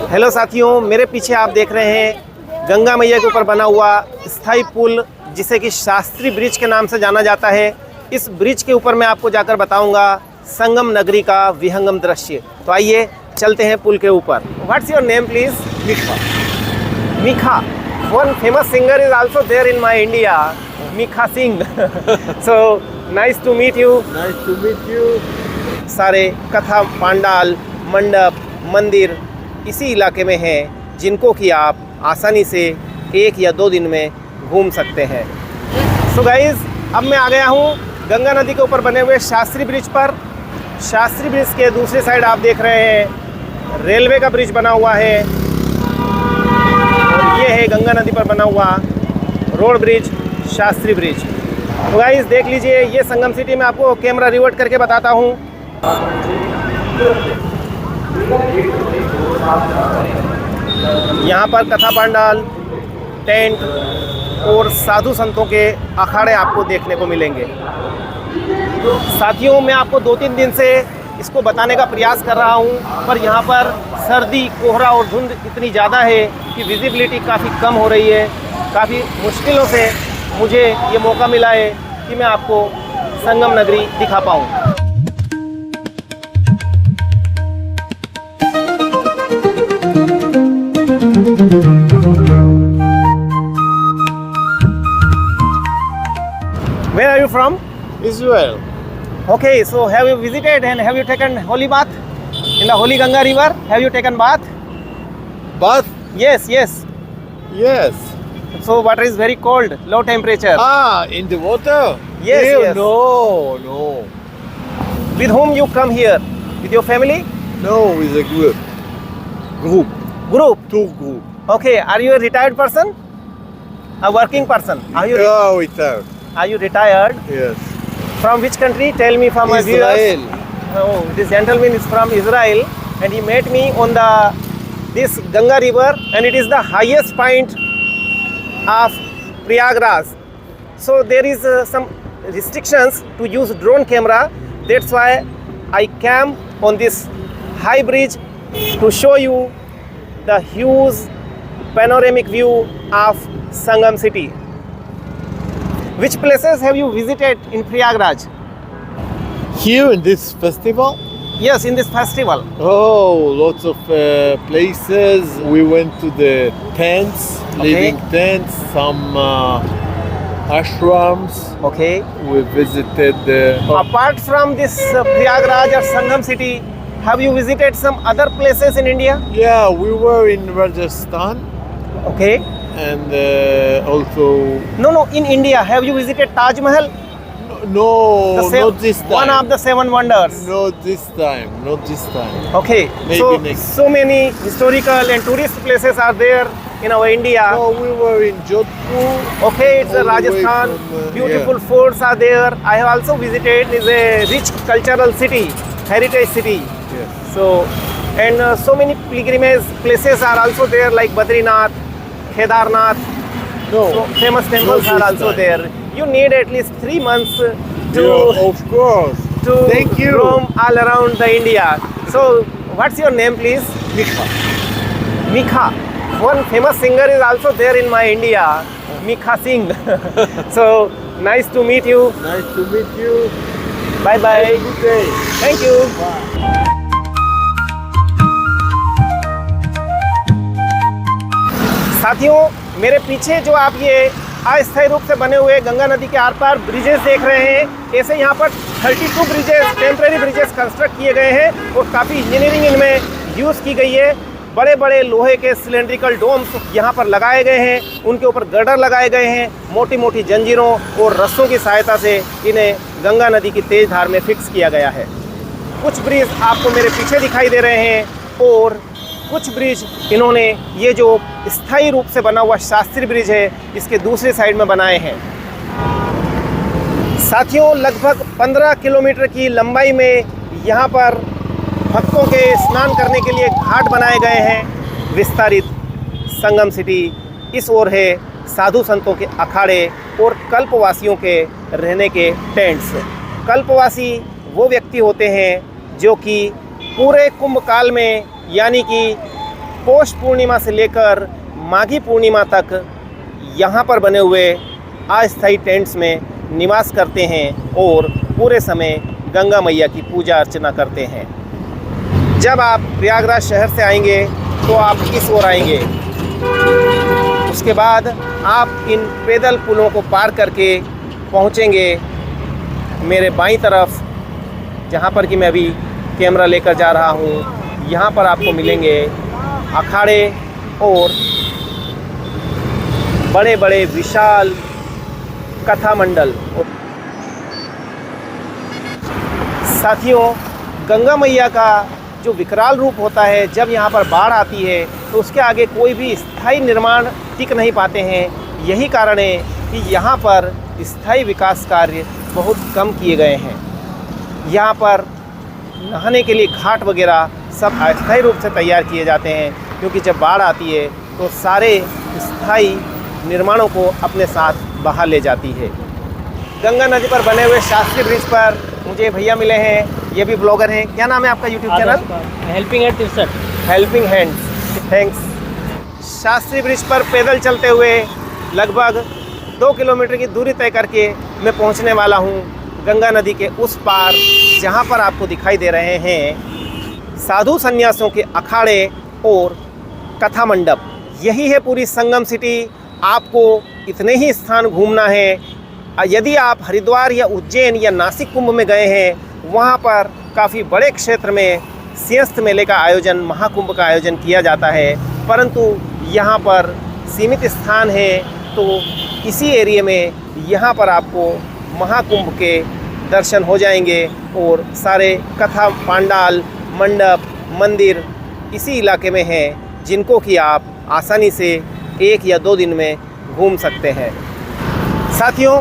Hello साथियों, मेरे पीछे आप देख रहे हैं गंगा मैया के ऊपर बना हुआ स्थायी पुल, जिसे कि शास्त्री ब्रिज के नाम से जाना जाता है। इस ब्रिज के ऊपर मैं आपको जाकर बताऊंगा संगम नगरी का विहंगम दृश्य। तो आइए चलते हैं पुल के ऊपर। What's your name please? Mikha. Mikha. One famous singer is also there in my India, Mikha Singh. So nice to meet you. Nice to meet you. सारे कथा पांडाल, मंडप, मंदिर इसी इलाके में हैं, जिनको कि आप आसानी से 1 या 2 दिन में घूम सकते हैं। सो गाइज, अब मैं आ गया हूँ गंगा नदी के ऊपर बने हुए शास्त्री ब्रिज पर। शास्त्री ब्रिज के दूसरे साइड आप देख रहे हैं रेलवे का ब्रिज बना हुआ है, और ये है गंगा नदी पर बना हुआ रोड ब्रिज, शास्त्री ब्रिज। तो गाइज देख लीजिए, ये संगम सिटी में आपको कैमरा रिवर्ट करके बताता हूँ। यहाँ पर कथा पांडाल, टेंट और साधु संतों के अखाड़े आपको देखने को मिलेंगे। साथियों, मैं आपको 2-3 दिन से इसको बताने का प्रयास कर रहा हूँ, पर यहाँ पर सर्दी, कोहरा और धुंध इतनी ज़्यादा है कि विजिबिलिटी काफ़ी कम हो रही है। काफ़ी मुश्किलों से मुझे ये मौका मिला है कि मैं आपको संगम नगरी दिखा पाऊँ। Where are you from? Israel. Okay, so have you visited and have you taken holy bath in the holy Ganga river? Have you taken bath? Bath? Yes, yes. Yes. So water is very cold, low temperature. In the water? Yes, Ew, yes. No. With whom you come here? With your family? No, with a group. Group. Group. Tour group. Okay, are you a retired person? A working person? Are you Without. Are you retired? Yes. From which country? Tell me from my viewers. Israel. Oh, this gentleman is from Israel, and he met me on this Ganga river, and it is the highest point of Prayagraj. So there is some restrictions to use drone camera. That's why I came on this high bridge to show you the huge panoramic view of Sangam city. Which places have you visited in Prayagraj? Here in this festival? Yes, in this festival. Oh, lots of places. We went to the tents, living tents, some ashrams. Okay. We visited Apart from this Prayagraj or Sangam city, have you visited some other places in India? Yeah, we were in Rajasthan Okay. and also No, in India, have you visited Taj Mahal? no, The not this time. One of the 7 wonders. Not this time. Okay. Maybe next. So many historical and tourist places are there in our India. No, we were in Jodhpur. Okay, it's all the way Rajasthan. from, Beautiful forts are there. I have also visited. It's a rich cultural city, heritage city. Yes. So, and so many pilgrimage places are also there, like Badrinath, Kedarnath. No. So famous temples not are this also time. there. You need at least 3 months to Yeah, of course. Thank you. roam all around the India. So, what's your name, please? Mikha. Mikha. One famous singer is also there in my India, Mikha Singh. So nice to meet you. Nice to meet you. Bye bye. Good day. Thank you. साथियों, मेरे पीछे जो आप ये अस्थायी रूप से बने हुए गंगा नदी के आर पार ब्रिजेस देख रहे हैं, ऐसे यहाँ पर 32 ब्रिजेस, टेम्परेरी ब्रिजेस कंस्ट्रक्ट किए गए हैं और काफ़ी इंजीनियरिंग इनमें यूज़ की गई है। बड़े बड़े लोहे के सिलेंड्रिकल डोम्स यहाँ पर लगाए गए हैं, उनके ऊपर गर्डर लगाए गए हैं। मोटी मोटी जंजीरों और रस्सों की सहायता से इन्हें गंगा नदी की तेज धार में फिक्स किया गया है। कुछ ब्रिज आपको मेरे पीछे दिखाई दे रहे हैं, और कुछ ब्रिज इन्होंने ये जो स्थायी रूप से बना हुआ शास्त्री ब्रिज है, इसके दूसरी साइड में बनाए हैं। साथियों, लगभग 15 किलोमीटर की लंबाई में यहाँ पर भक्तों के स्नान करने के लिए घाट बनाए गए हैं। विस्तारित संगम सिटी, इस ओर है साधु संतों के अखाड़े और कल्पवासियों के रहने के टेंट्स। कल्पवासी वो व्यक्ति होते हैं जो कि पूरे कुंभ काल में, यानी कि पौष पूर्णिमा से लेकर माघी पूर्णिमा तक यहाँ पर बने हुए अस्थायी टेंट्स में निवास करते हैं और पूरे समय गंगा मैया की पूजा अर्चना करते हैं। जब आप प्रयागराज शहर से आएंगे तो आप इस ओर आएंगे, उसके बाद आप इन पैदल पुलों को पार करके पहुँचेंगे मेरे बाईं तरफ, जहाँ पर कि मैं अभी कैमरा लेकर जा रहा हूँ। यहाँ पर आपको मिलेंगे अखाड़े और बड़े बड़े विशाल कथा मंडल। साथियों, गंगा मैया का जो विकराल रूप होता है, जब यहाँ पर बाढ़ आती है तो उसके आगे कोई भी स्थायी निर्माण टिक नहीं पाते हैं। यही कारण है कि यहाँ पर स्थायी विकास कार्य बहुत कम किए गए हैं। यहाँ पर नहाने के लिए घाट वगैरह सब अस्थायी रूप से तैयार किए जाते हैं, क्योंकि जब बाढ़ आती है तो सारे स्थायी निर्माणों को अपने साथ बहा ले जाती है। गंगा नदी पर बने हुए शास्त्री ब्रिज पर मुझे भैया मिले हैं, ये भी ब्लॉगर हैं। क्या नाम है आपका यूट्यूब चैनल? हेल्पिंग हैंड तिरसठ। Helping hands, thanks. Shastri bridge पर पैदल चलते हुए लगभग 2 किलोमीटर की दूरी तय करके मैं पहुंचने वाला हूं गंगा नदी के उस पार, जहां पर आपको दिखाई दे रहे हैं साधु संन्यासियों के अखाड़े और कथा मंडप। यही है पूरी संगम सिटी। आपको इतने ही स्थान घूमना है। यदि आप हरिद्वार या उज्जैन या नासिक कुंभ में गए हैं, वहाँ पर काफ़ी बड़े क्षेत्र में सिंहस्थ मेले का आयोजन, महाकुंभ का आयोजन किया जाता है, परंतु यहाँ पर सीमित स्थान है। तो इसी एरिया में यहाँ पर आपको महाकुंभ के दर्शन हो जाएंगे और सारे कथा पांडाल, मंडप, मंदिर इसी इलाके में हैं, जिनको कि आप आसानी से 1 या 2 दिन में घूम सकते हैं। साथियों,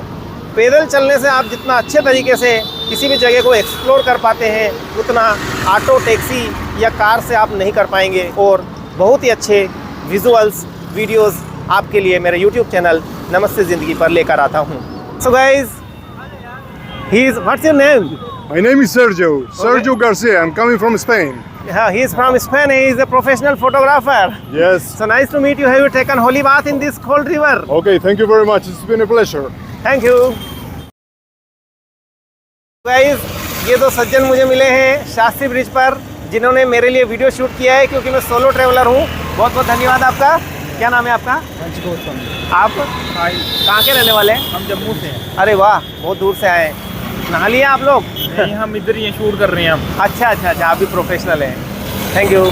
पैदल चलने से आप जितना अच्छे तरीके से किसी भी जगह को एक्सप्लोर कर पाते हैं, उतना ऑटो, टैक्सी या कार से आप नहीं कर पाएंगे। और बहुत ही अच्छे विजुअल्स, वीडियोस आपके लिए मेरे YouTube चैनल नमस्ते ज़िंदगी पर लेकर आता हूँ। So guys, what's your name? My name is Sergio Garcia. I'm coming from Spain. Yeah, he is from Spain. He is a professional photographer. Yes. So nice to meet you. Have you taken holy bath in this cold river? Okay, thank you very much. It's been a pleasure. Thank you. Guys, ये 2 सज्जन मुझे मिले हैं Shastri bridge पर, जिन्होंने मेरे लिए video shoot किया है, क्योंकि मैं सोलो ट्रैवलर हूँ। बहुत बहुत धन्यवाद आपका। क्या नाम है आपका? आप कहाँ के रहने वाले हैं? हम जम्मू से हैं। अरे वाह, बहुत दूर से आए। नहा लिए आप लोग? नहीं, हम इधर ही शूट कर रहे हैं हम। अच्छा, आप भी प्रोफेशनल हैं। Thank you.